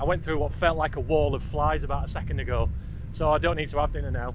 went through what felt like a wall of flies about a second ago, so I don't need to have dinner now.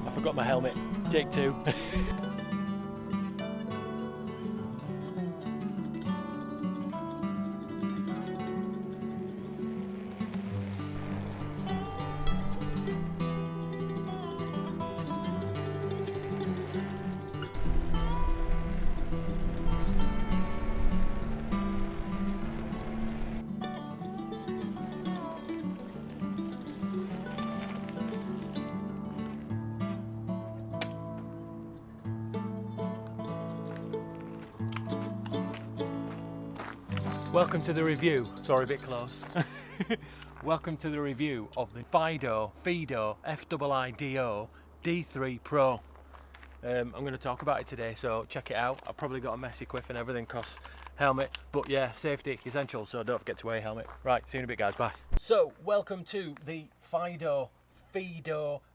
I forgot my helmet. Take two. Welcome to the review. Sorry, a bit close. Welcome to the review of the Fiido Fiido D3 Pro. I'm going to talk about it today, so check it out. I've probably got a messy quiff and everything because helmet, but yeah, safety essential, so don't forget to wear your helmet. Right, see you in a bit, guys. Bye. So, welcome to the Fiido,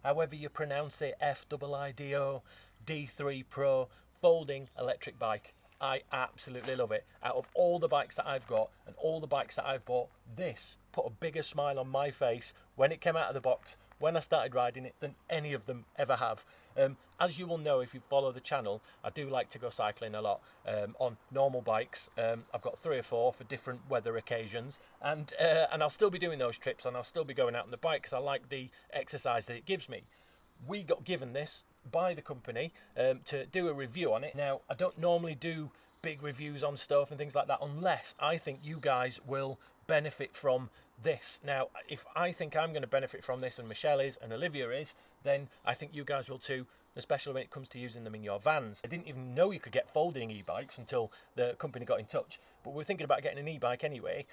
however you pronounce it, Fiido D3 Pro folding electric bike. I absolutely love it. Out of all the bikes that I've got and all the bikes that I've bought, this put a bigger smile on my face when it came out of the box, when I started riding it, than any of them ever have. As you will know if you follow the channel, I do like to go cycling a lot on normal bikes. I've got 3 or 4 for different weather occasions, and I'll still be doing those trips, and I'll still be going out on the bike because I like the exercise that it gives me. We got given this by the company to do a review on it. Now, I don't normally do big reviews on stuff and things like that unless I think you guys will benefit from this. Now, if I think I'm going to benefit from this, and Michelle is, and Olivia is, then I think you guys will too, especially when it comes to using them in your vans. I didn't even know you could get folding e-bikes until the company got in touch, but we're thinking about getting an e-bike anyway.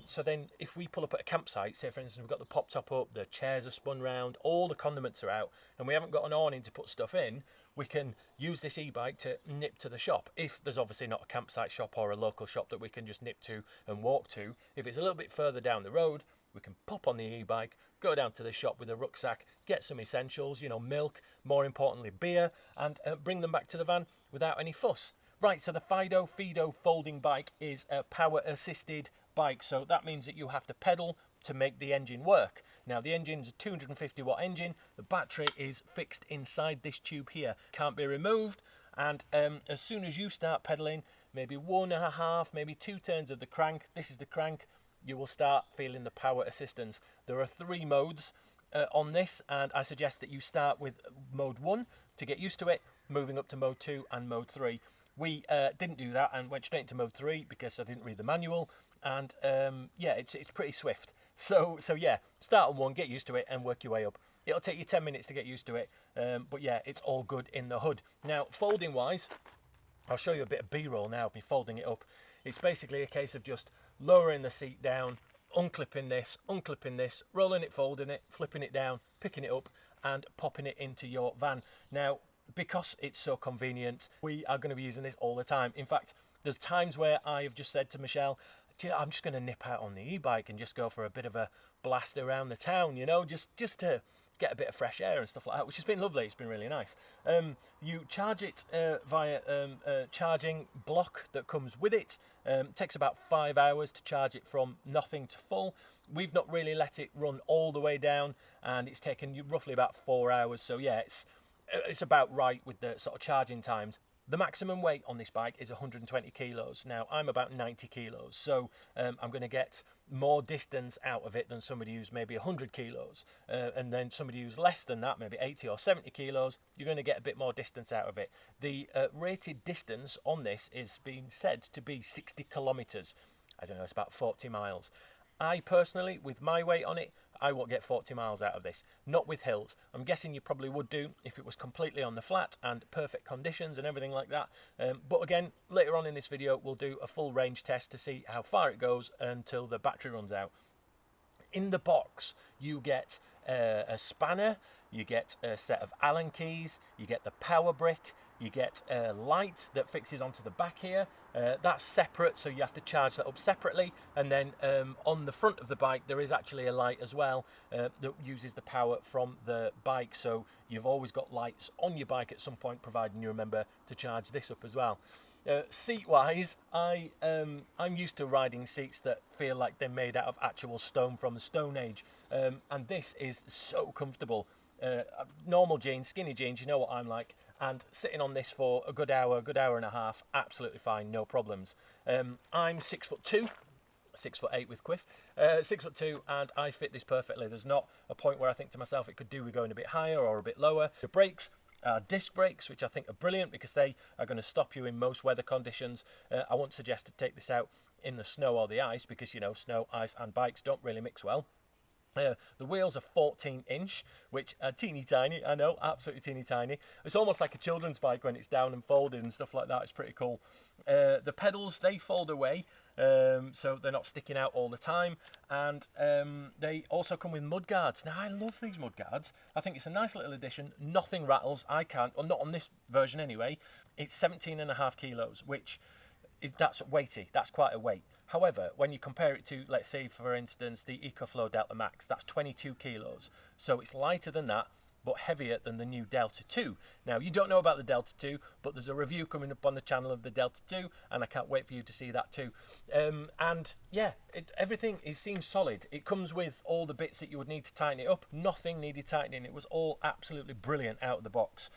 So then if we pull up at a campsite, say for instance we've got the pop top up, the chairs are spun round, all the condiments are out, and we haven't got an awning to put stuff in, we can use this e-bike to nip to the shop. If there's obviously not a campsite shop or a local shop that we can just nip to and walk to, if it's a little bit further down the road, we can pop on the e-bike, go down to the shop with a rucksack, get some essentials, you know, milk, more importantly beer, and bring them back to the van without any fuss. Right, so the Fiido folding bike is a power assisted bike, so that means that you have to pedal to make the engine work. Now the engine's a 250 watt engine, the battery is fixed inside this tube here, can't be removed, and as soon as you start pedaling, maybe 1.5, maybe 2 turns of the crank, this is the crank, you will start feeling the power assistance. There are 3 modes on this, and I suggest that you start with mode 1 to get used to it, moving up to mode 2 and mode 3. We didn't do that and went straight into mode 3 because I didn't read the manual, and yeah, it's pretty swift. So yeah, start on one, get used to it, and work your way up. It'll take you 10 minutes to get used to it, but yeah, it's all good in the hood. Now, folding wise, I'll show you a bit of B-roll now of me folding it up. It's basically a case of just lowering the seat down, unclipping this, rolling it, folding it, flipping it down, picking it up, and popping it into your van. Now, because it's so convenient, we are going to be using this all the time. In fact, there's times where I have just said to Michelle, you know, I'm just going to nip out on the e-bike and just go for a bit of a blast around the town, you know, just to get a bit of fresh air and stuff like that, which has been lovely. It's been really nice. You charge it via a charging block that comes with it. Takes about 5 hours to charge it from nothing to full. We've not really let it run all the way down, and it's taken you roughly about 4 hours. So yeah, it's about right with the sort of charging times. The maximum weight on this bike is 120 kilos. Now, I'm about 90 kilos, so I'm going to get more distance out of it than somebody who's maybe 100 kilos. And then somebody who's less than that, maybe 80 or 70 kilos, you're going to get a bit more distance out of it. The rated distance on this is being said to be 60 kilometres. I don't know, it's about 40 miles. I personally, with my weight on it, I won't get 40 miles out of this. Not with hills. I'm guessing you probably would do if it was completely on the flat and perfect conditions and everything like that. But again, later on in this video, we'll do a full range test to see how far it goes until the battery runs out. In the box, you get a spanner, you get a set of Allen keys, you get the power brick, you get a light that fixes onto the back here. That's separate, so you have to charge that up separately. And then on the front of the bike, there is actually a light as well that uses the power from the bike. So you've always got lights on your bike at some point, providing you remember to charge this up as well. Seat-wise, I'm used to riding seats that feel like they're made out of actual stone from the Stone Age. And this is so comfortable. Normal jeans, skinny jeans, you know what I'm like. And sitting on this for a good hour and a half, absolutely fine, no problems. I'm 6'2", 6'8" with quiff, 6'2", and I fit this perfectly. There's not a point where I think to myself it could do with going a bit higher or a bit lower. The brakes are disc brakes, which I think are brilliant because they are going to stop you in most weather conditions. I won't suggest to take this out in the snow or the ice because, you know, snow, ice and bikes don't really mix well. The wheels are 14-inch, which are teeny tiny. I know, absolutely teeny tiny. It's almost like a children's bike when it's down and folded and stuff like that. It's pretty cool. The pedals, they fold away, so they're not sticking out all the time. And they also come with mud guards. Now, I love these mud guards. I think it's a nice little addition. Nothing rattles. I can't, or not on this version anyway. It's 17.5 kilos, which that's weighty. That's quite a weight. However, when you compare it to, let's say, for instance, the EcoFlow Delta Max, that's 22 kilos. So it's lighter than that, but heavier than the new Delta 2. Now, you don't know about the Delta 2, but there's a review coming up on the channel of the Delta 2, and I can't wait for you to see that too. And yeah, everything seems solid. It comes with all the bits that you would need to tighten it up. Nothing needed tightening. It was all absolutely brilliant out of the box.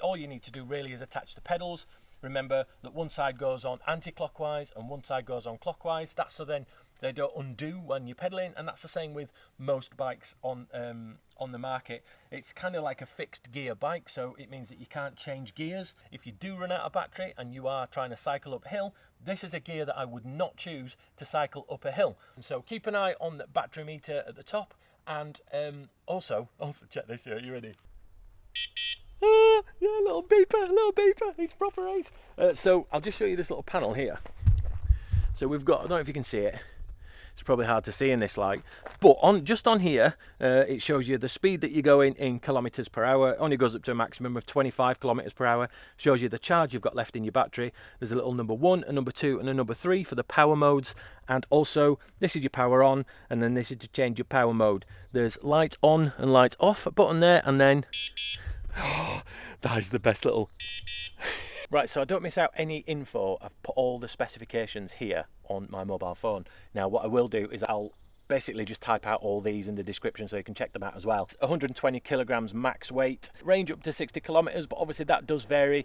All you need to do really is attach the pedals. Remember that one side goes on anti-clockwise and one side goes on clockwise. That's so then they don't undo when you're pedaling, and that's the same with most bikes on the market. It's kind of like a fixed gear bike, so it means that you can't change gears. If you do run out of battery and you are trying to cycle uphill, this is a gear that I would not choose to cycle up a hill. And so keep an eye on the battery meter at the top, and also check this here. Are you ready? Yeah, little beeper, it's proper ace. So I'll just show you this little panel here. So we've got, I don't know if you can see it, it's probably hard to see in this light, but just on here, it shows you the speed that you go in kilometers per hour. It only goes up to a maximum of 25 kilometers per hour. Shows you the charge you've got left in your battery. There's a little number 1, a number 2, and a number 3 for the power modes. And also, this is your power on, and then this is to change your power mode. There's light on and light off button there, and then that is the best little right, so I don't miss out any info. I've put all the specifications here on my mobile phone. Now what I will do is I'll basically just type out all these in the description so you can check them out as well. 120 kilograms max weight, range up to 60 kilometers, but obviously that does vary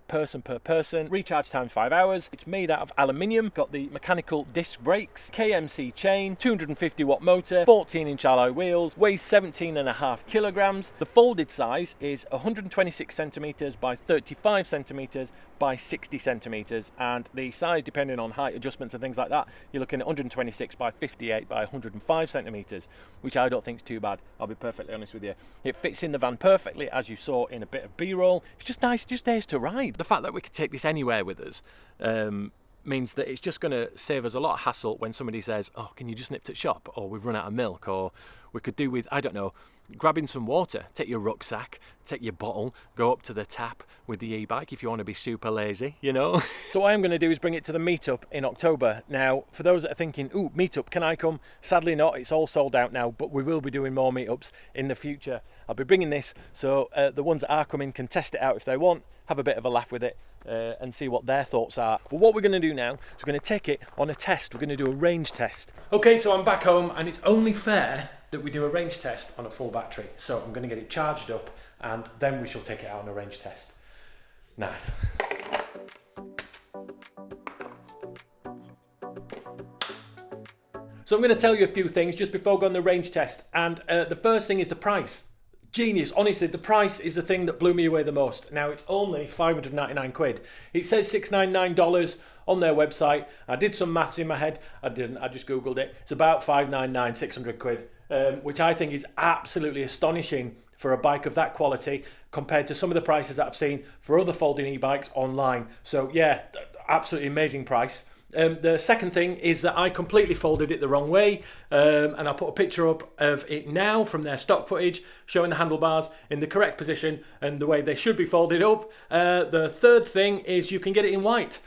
person per person. Recharge time 5 hours. It's made out of aluminium, got the mechanical disc brakes, KMC chain, 250 watt motor, 14-inch alloy wheels, weighs 17.5 kilograms. The folded size is 126 centimeters by 35 centimeters by 60 centimeters, and the size, depending on height adjustments and things like that, you're looking at 126 by 58 by 100 105 centimetres, which I don't think is too bad, I'll be perfectly honest with you. It fits in the van perfectly, as you saw in a bit of B-roll. It's just nice, just days to ride. The fact that we can take this anywhere with us means that it's just going to save us a lot of hassle when somebody says, oh, can you just nip to the shop, or we've run out of milk, or we could do with, I don't know, grabbing some water. Take your rucksack, take your bottle, go up to the tap with the e-bike if you want to be super lazy, you know. So what I'm going to do is bring it to the meetup in October. Now, for those that are thinking, ooh, meetup, can I come? Sadly not, it's all sold out now, but we will be doing more meetups in the future. I'll be bringing this so the ones that are coming can test it out if they want, have a bit of a laugh with it, and see what their thoughts are. But what we're going to do now is we're going to take it on a test. We're going to do a range test. Okay, so I'm back home, and it's only fair that we do a range test on a full battery. So I'm going to get it charged up, and then we shall take it out on a range test. Nice. So I'm going to tell you a few things just before going on the range test, and the first thing is the price. Genius, honestly, the price is the thing that blew me away the most. Now, it's only 599 quid. It says $699 on their website. I did some maths in my head. I didn't, I just googled it. It's about 599, 600 quid, which I think is absolutely astonishing for a bike of that quality compared to some of the prices that I've seen for other folding e-bikes online. So yeah, absolutely amazing price. The second thing is that I completely folded it the wrong way, and I'll put a picture up of it now from their stock footage showing the handlebars in the correct position and the way they should be folded up. The third thing is you can get it in white.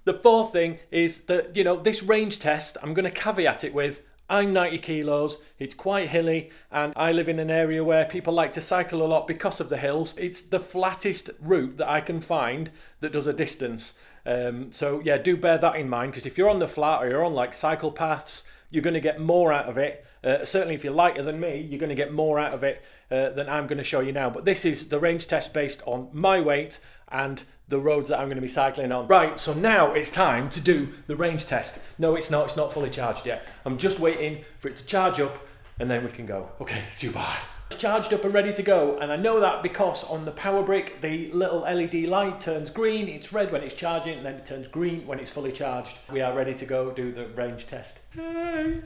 The fourth thing is that, you know, this range test, I'm going to caveat it with, I'm 90 kilos, it's quite hilly, and I live in an area where people like to cycle a lot because of the hills. It's the flattest route that I can find that does a distance. So yeah, do bear that in mind, because if you're on the flat or you're on like cycle paths, you're going to get more out of it. Certainly if you're lighter than me, you're going to get more out of it than I'm going to show you now. But this is the range test based on my weight and the roads that I'm going to be cycling on. Right, so now it's time to do the range test. No, it's not fully charged yet. I'm just waiting for it to charge up and then we can go. Okay, see you, bye. Charged up and ready to go, and I know that because on the power brick the little LED light turns green, it's red when it's charging, and then it turns green when it's fully charged. We are ready to go do the range test. Yay.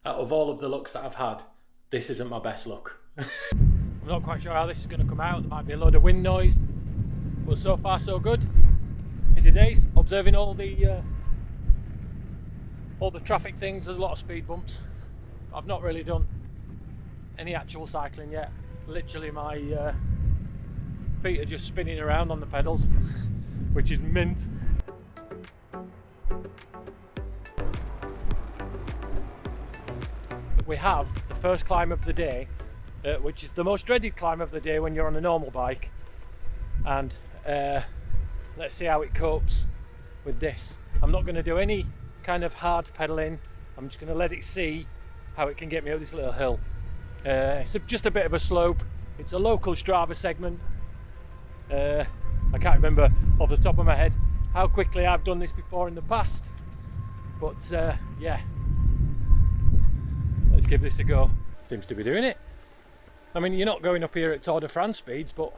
Out of all of the looks that I've had, this isn't my best look. I'm not quite sure how this is going to come out. There might be a load of wind noise, but so far so good. This is Ace, observing all the traffic things. There's a lot of speed bumps. I've not really done any actual cycling yet. Literally my feet are just spinning around on the pedals, which is mint. We have the first climb of the day, which is the most dreaded climb of the day when you're on a normal bike, and let's see how it copes with this. I'm not going to do any kind of hard pedaling. I'm just going to let it see how it can get me up this little hill. It's just a bit of a slope. It's a local Strava segment. I can't remember off the top of my head how quickly I've done this before in the past, but yeah, let's give this a go. Seems to be doing it. I mean, you're not going up here at Tour de France speeds, but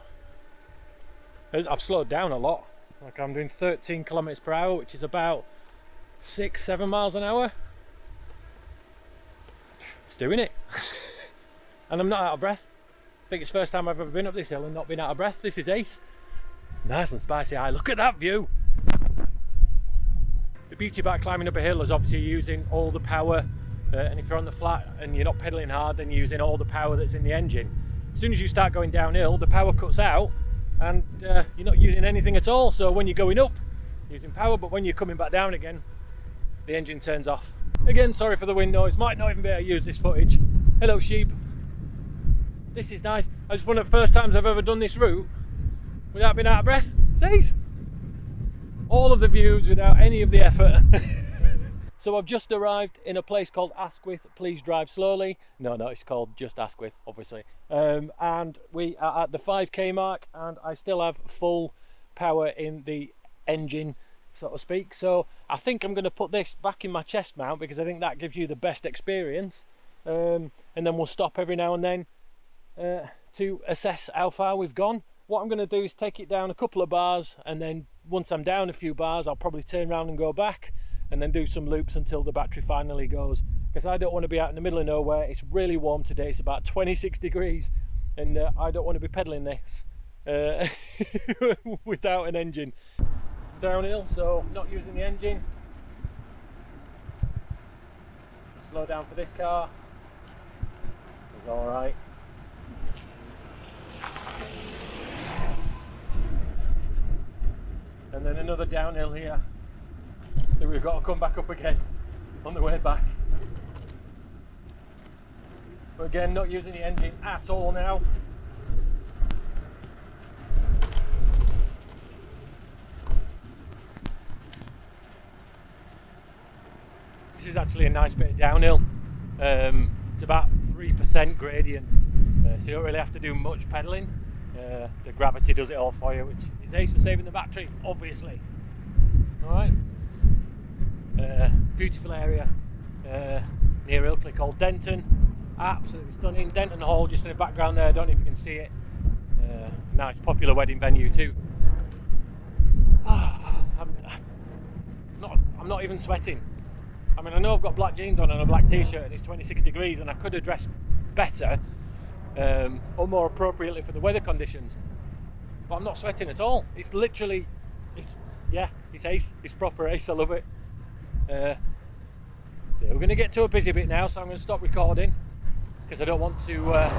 I've slowed down a lot. Like, I'm doing 13 kilometers per hour, which is about 6-7 miles an hour. It's doing it. And I'm not out of breath. I think it's the first time I've ever been up this hill and not been out of breath. This is Ace. Nice and spicy high. Look at that view. The beauty about climbing up a hill is obviously using all the power, and if you're on the flat and you're not pedaling hard, then you're using all the power that's in the engine. As soon as you start going downhill, the power cuts out and you're not using anything at all. So when you're going up, you're using power, but when you're coming back down again, the engine turns off. Again, sorry for the wind noise. Might not even be able to use this footage. Hello, sheep. This is nice. It's one of the first times I've ever done this route without being out of breath. See? All of the views without any of the effort. So I've just arrived in a place called Asquith. Please drive slowly. No, it's called just Asquith, obviously. And we are at the 5k mark, and I still have full power in the engine, so to speak. So I think I'm going to put this back in my chest mount because I think that gives you the best experience. And then we'll stop every now and then to assess how far we've gone. What I'm going to do is take it down a couple of bars, and then once I'm down a few bars I'll probably turn around and go back and then do some loops until the battery finally goes because I don't want to be out in the middle of nowhere. It's really warm today, it's about 26 degrees, and I don't want to be pedalling this without an engine. Downhill, so not using the engine. So slow down for this car. It's all right. And then another downhill here that we've got to come back up again on the way back. But again, not using the engine at all now. This is actually a nice bit of downhill. It's about 3% gradient, so you don't really have to do much pedalling. The gravity does it all for you, which is ace for saving the battery, obviously. Alright. Beautiful area near Ilkley called Denton. Absolutely stunning. Denton Hall just in the background there, I don't know if you can see it. Nice popular wedding venue too. I'm not even sweating. I mean, I know I've got black jeans on and a black t-shirt and it's 26 degrees and I could have dressed better or more appropriately for the weather conditions, but I'm not sweating at all. It's literally, it's ace, it's proper ace, I love it. So we're going to get to a busy bit now, so I'm going to stop recording because I don't want to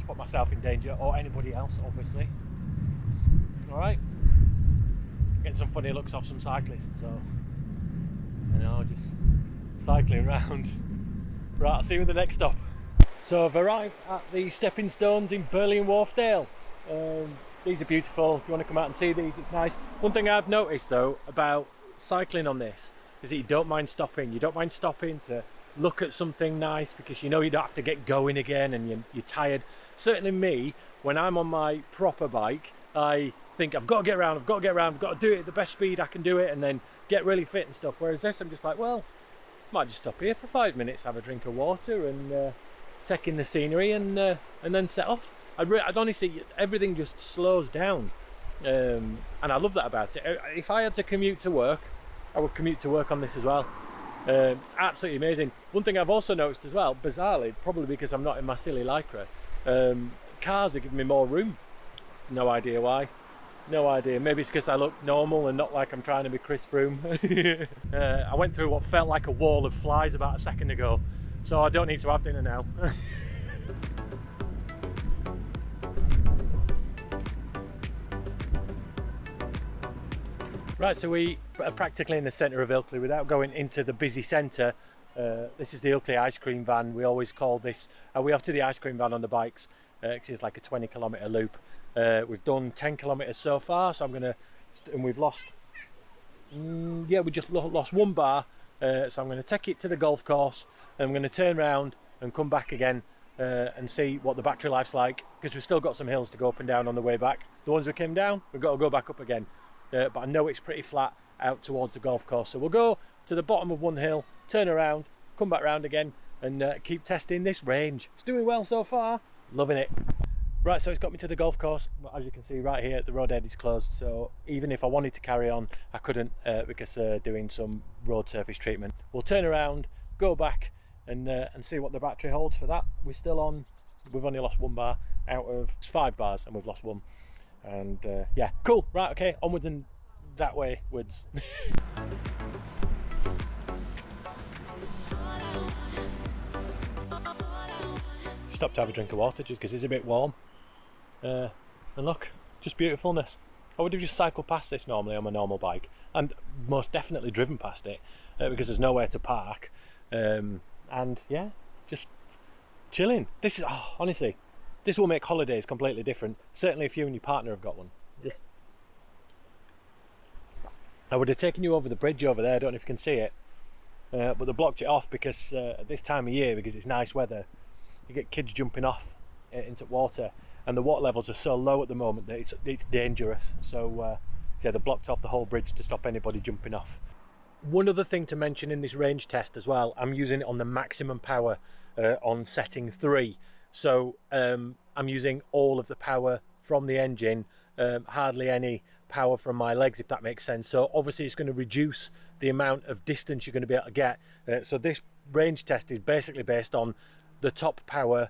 put myself in danger or anybody else, obviously. Alright, getting some funny looks off some cyclists, so you know, just cycling around. Right, I'll see you at the next stop. So I've arrived at the stepping stones in Burley and Wharfdale. These are beautiful. If you want to come out and see these, it's nice. One thing I've noticed though about cycling on this is that you don't mind stopping. You don't mind stopping to look at something nice because you know you don't have to get going again and you're tired. Certainly me, when I'm on my proper bike, I think I've got to get around, I've got to do it at the best speed I can do it and then get really fit and stuff. Whereas this, I'm just like, well, might just stop here for 5 minutes, have a drink of water and take in the scenery and then set off. I'd honestly, everything just slows down, and I love that about it. If I had to commute to work, I would commute to work on this as well. It's absolutely amazing. One thing I've also noticed as well, bizarrely, probably because I'm not in my silly lycra, cars are giving me more room. No idea why. No idea. Maybe it's because I look normal and not like I'm trying to be Chris Froome. I went through what felt like a wall of flies about a second ago, so I don't need to have dinner now. Right, so we are practically in the centre of Ilkley without going into the busy centre. This is the Ilkley ice cream van. We always call this, we have to the ice cream van on the bikes. It's like a 20-kilometre loop. We've done 10 kilometres so far, so and we've lost, we just lost one bar, so I'm going to take it to the golf course, and I'm going to turn around and come back again and see what the battery life's like, because we've still got some hills to go up and down on the way back. The ones we came down, we've got to go back up again, but I know it's pretty flat out towards the golf course, so we'll go to the bottom of one hill, turn around, come back round again, and keep testing this range. It's doing well so far, loving it. Right, so it's got me to the golf course. As you can see right here, the road end is closed, so even if I wanted to carry on, I couldn't because they're doing some road surface treatment. We'll turn around, go back and see what the battery holds for that. We've only lost one bar out of 5 bars and we've lost one. And yeah, cool, right, okay, onwards and that way, woods. Stopped to have a drink of water just because it's a bit warm. And look, just beautifulness. I would have just cycled past this normally on my normal bike, and most definitely driven past it because there's nowhere to park. And yeah, just chilling. This is, honestly, this will make holidays completely different. Certainly if you and your partner have got one. I would have taken you over the bridge over there, I don't know if you can see it, but they blocked it off because at this time of year, because it's nice weather, you get kids jumping off into water, and the water levels are so low at the moment that it's dangerous. So yeah, they blocked off the whole bridge to stop anybody jumping off. One other thing to mention in this range test as well, I'm using it on the maximum power on setting 3. So I'm using all of the power from the engine, hardly any power from my legs, if that makes sense. So obviously it's going to reduce the amount of distance you're going to be able to get. So this range test is basically based on the top power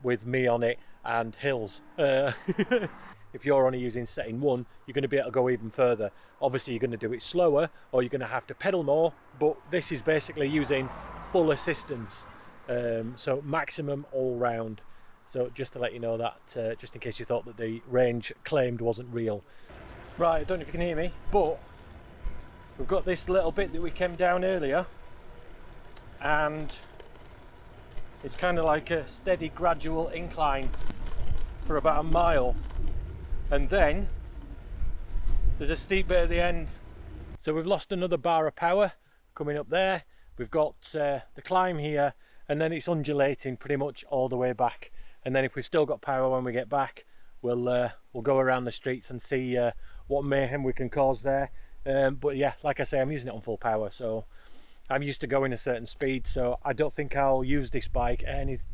with me on it and hills. If you're only using setting 1, you're going to be able to go even further. Obviously you're going to do it slower, or you're going to have to pedal more, but this is basically using full assistance, so maximum all round. So just to let you know that, just in case you thought that the range claimed wasn't real. Right, I don't know if you can hear me, but we've got this little bit that we came down earlier, and it's kind of like a steady gradual incline for about a mile, and then there's a steep bit at the end. So we've lost another bar of power coming up there. We've got the climb here, and then it's undulating pretty much all the way back. And then if we've still got power when we get back, we'll go around the streets and see what mayhem we can cause there. But yeah, like I say, I'm using it on full power, so I'm used to going a certain speed, so I don't think I'll use this bike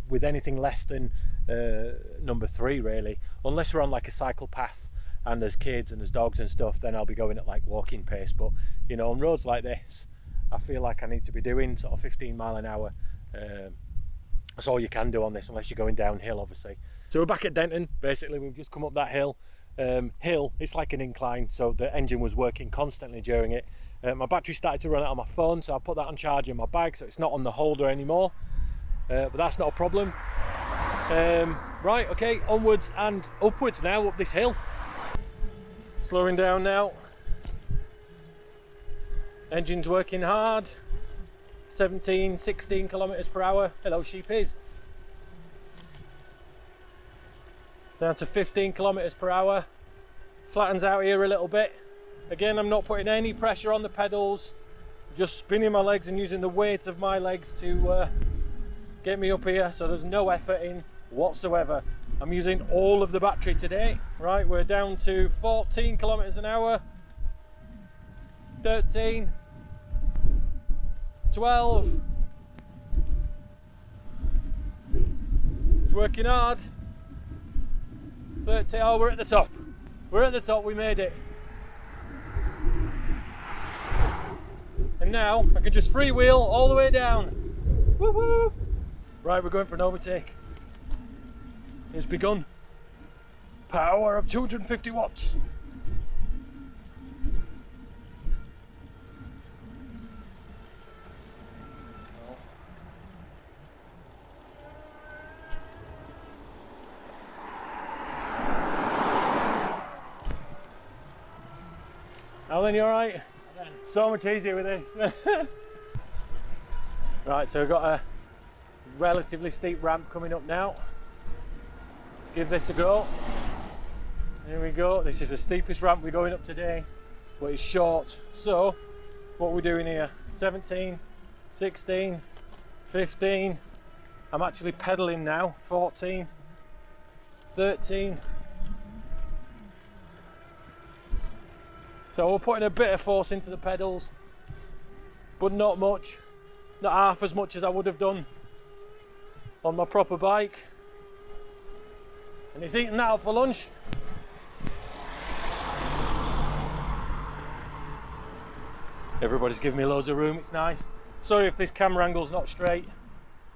with anything less than number 3 really, unless we're on like a cycle path and there's kids and there's dogs and stuff. Then I'll be going at like walking pace. But you know, on roads like this, I feel like I need to be doing sort of 15 mile an hour. That's all you can do on this, unless you're going downhill obviously. So we're back at Denton. Basically we've just come up that hill. It's like an incline, so the engine was working constantly during it. My battery started to run out on my phone, so I put that on charge in my bag, so it's not on the holder anymore, but that's not a problem. Right, okay, onwards and upwards now up this hill. Slowing down now. Engine's working hard. 17, 16 kilometers per hour. Hello sheepies. Down to 15 kilometers per hour. Flattens out here a little bit. Again, I'm not putting any pressure on the pedals, just spinning my legs and using the weight of my legs to get me up here, so there's no effort in whatsoever. I'm using all of the battery today. Right, we're down to 14 kilometers an hour, 13, 12. It's working hard. 30, oh, we're at the top. We're at the top, we made it. And now I can just freewheel all the way down. Woo woo! Right, we're going for an overtake. It's begun. Power of 250 watts. Alan, you alright? So much easier with this. Right, so we've got a relatively steep ramp coming up now. Let's give this a go. Here we go. This is the steepest ramp we're going up today, but it's short. So what we're doing here, 17, 16, 15. I'm actually pedaling now, 14, 13. So we're putting a bit of force into the pedals, but not much, not half as much as I would have done on my proper bike. And it's eating that up for lunch. Everybody's giving me loads of room, it's nice. Sorry if this camera angle's not straight.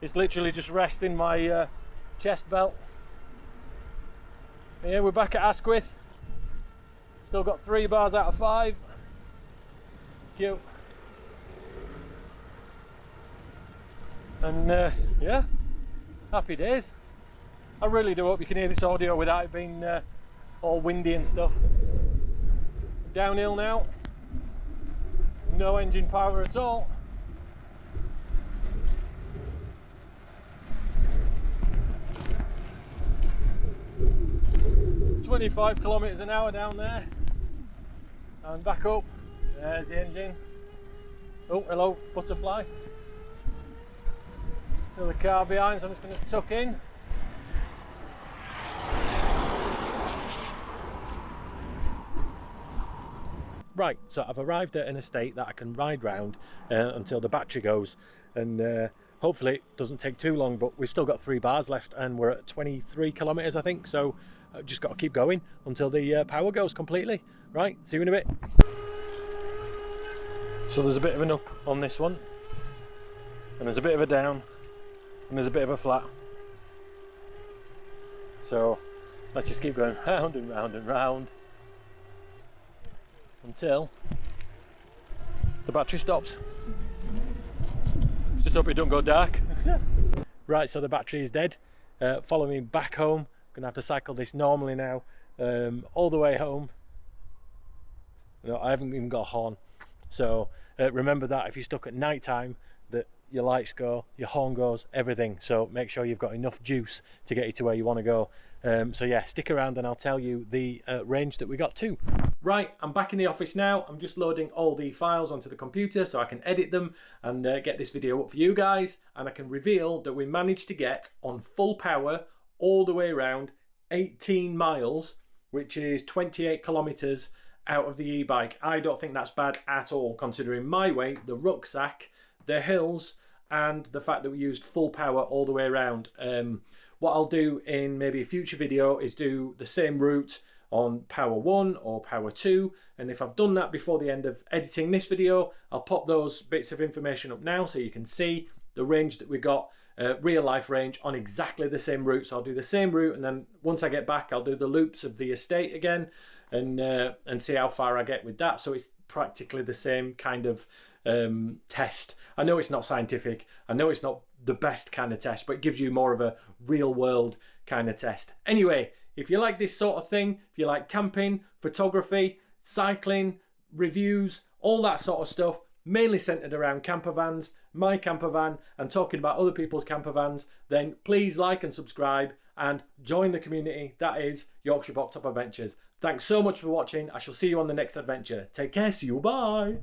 It's literally just resting my chest belt. And yeah, we're back at Asquith. Still got 3 bars out of 5. Cute. And yeah, happy days. I really do hope you can hear this audio without it being all windy and stuff. Downhill now. No engine power at all. "25 kilometers an hour down there, and back up. There's the engine. Oh, hello, butterfly. Another car behind, so I'm just going to tuck in. Right, so I've arrived at an estate that I can ride round until the battery goes, and hopefully it doesn't take too long, but we've still got 3 bars left and we're at 23 kilometers I think, so I've just got to keep going until the power goes completely. Right, see you in a bit. So there's a bit of an up on this one, and there's a bit of a down, and there's a bit of a flat. So let's just keep going round and round and round until the battery stops. Just hope it don't go dark. Right, so the battery is dead. Follow me back home. I'm gonna have to cycle this normally now, all the way home. No, I haven't even got a horn. So remember that if you're stuck at night time, that your lights go, your horn goes, everything. So make sure you've got enough juice to get you to where you want to go. So yeah, stick around and I'll tell you the range that we got to. Right, I'm back in the office now. I'm just loading all the files onto the computer so I can edit them and get this video up for you guys. And I can reveal that we managed to get on full power all the way around 18 miles, which is 28 kilometers out of the e-bike. I don't think that's bad at all, considering my weight, the rucksack, the hills, and the fact that we used full power all the way around. What I'll do in maybe a future video is do the same route on power 1 or power 2, and if I've done that before the end of editing this video, I'll pop those bits of information up now so you can see the range that we got, real life range, on exactly the same route. So I'll do the same route, and then once I get back I'll do the loops of the estate again and see how far I get with that. So it's practically the same kind of test. I know it's not scientific, I know it's not the best kind of test, but it gives you more of a real world kind of test. Anyway, if you like this sort of thing, if you like camping, photography, cycling, reviews, all that sort of stuff, mainly centered around camper vans, my camper van, and talking about other people's camper vans, then please like and subscribe and join the community that is Yorkshire Bop Top Adventures. Thanks so much for watching. I shall see you on the next adventure. Take care, see you, bye.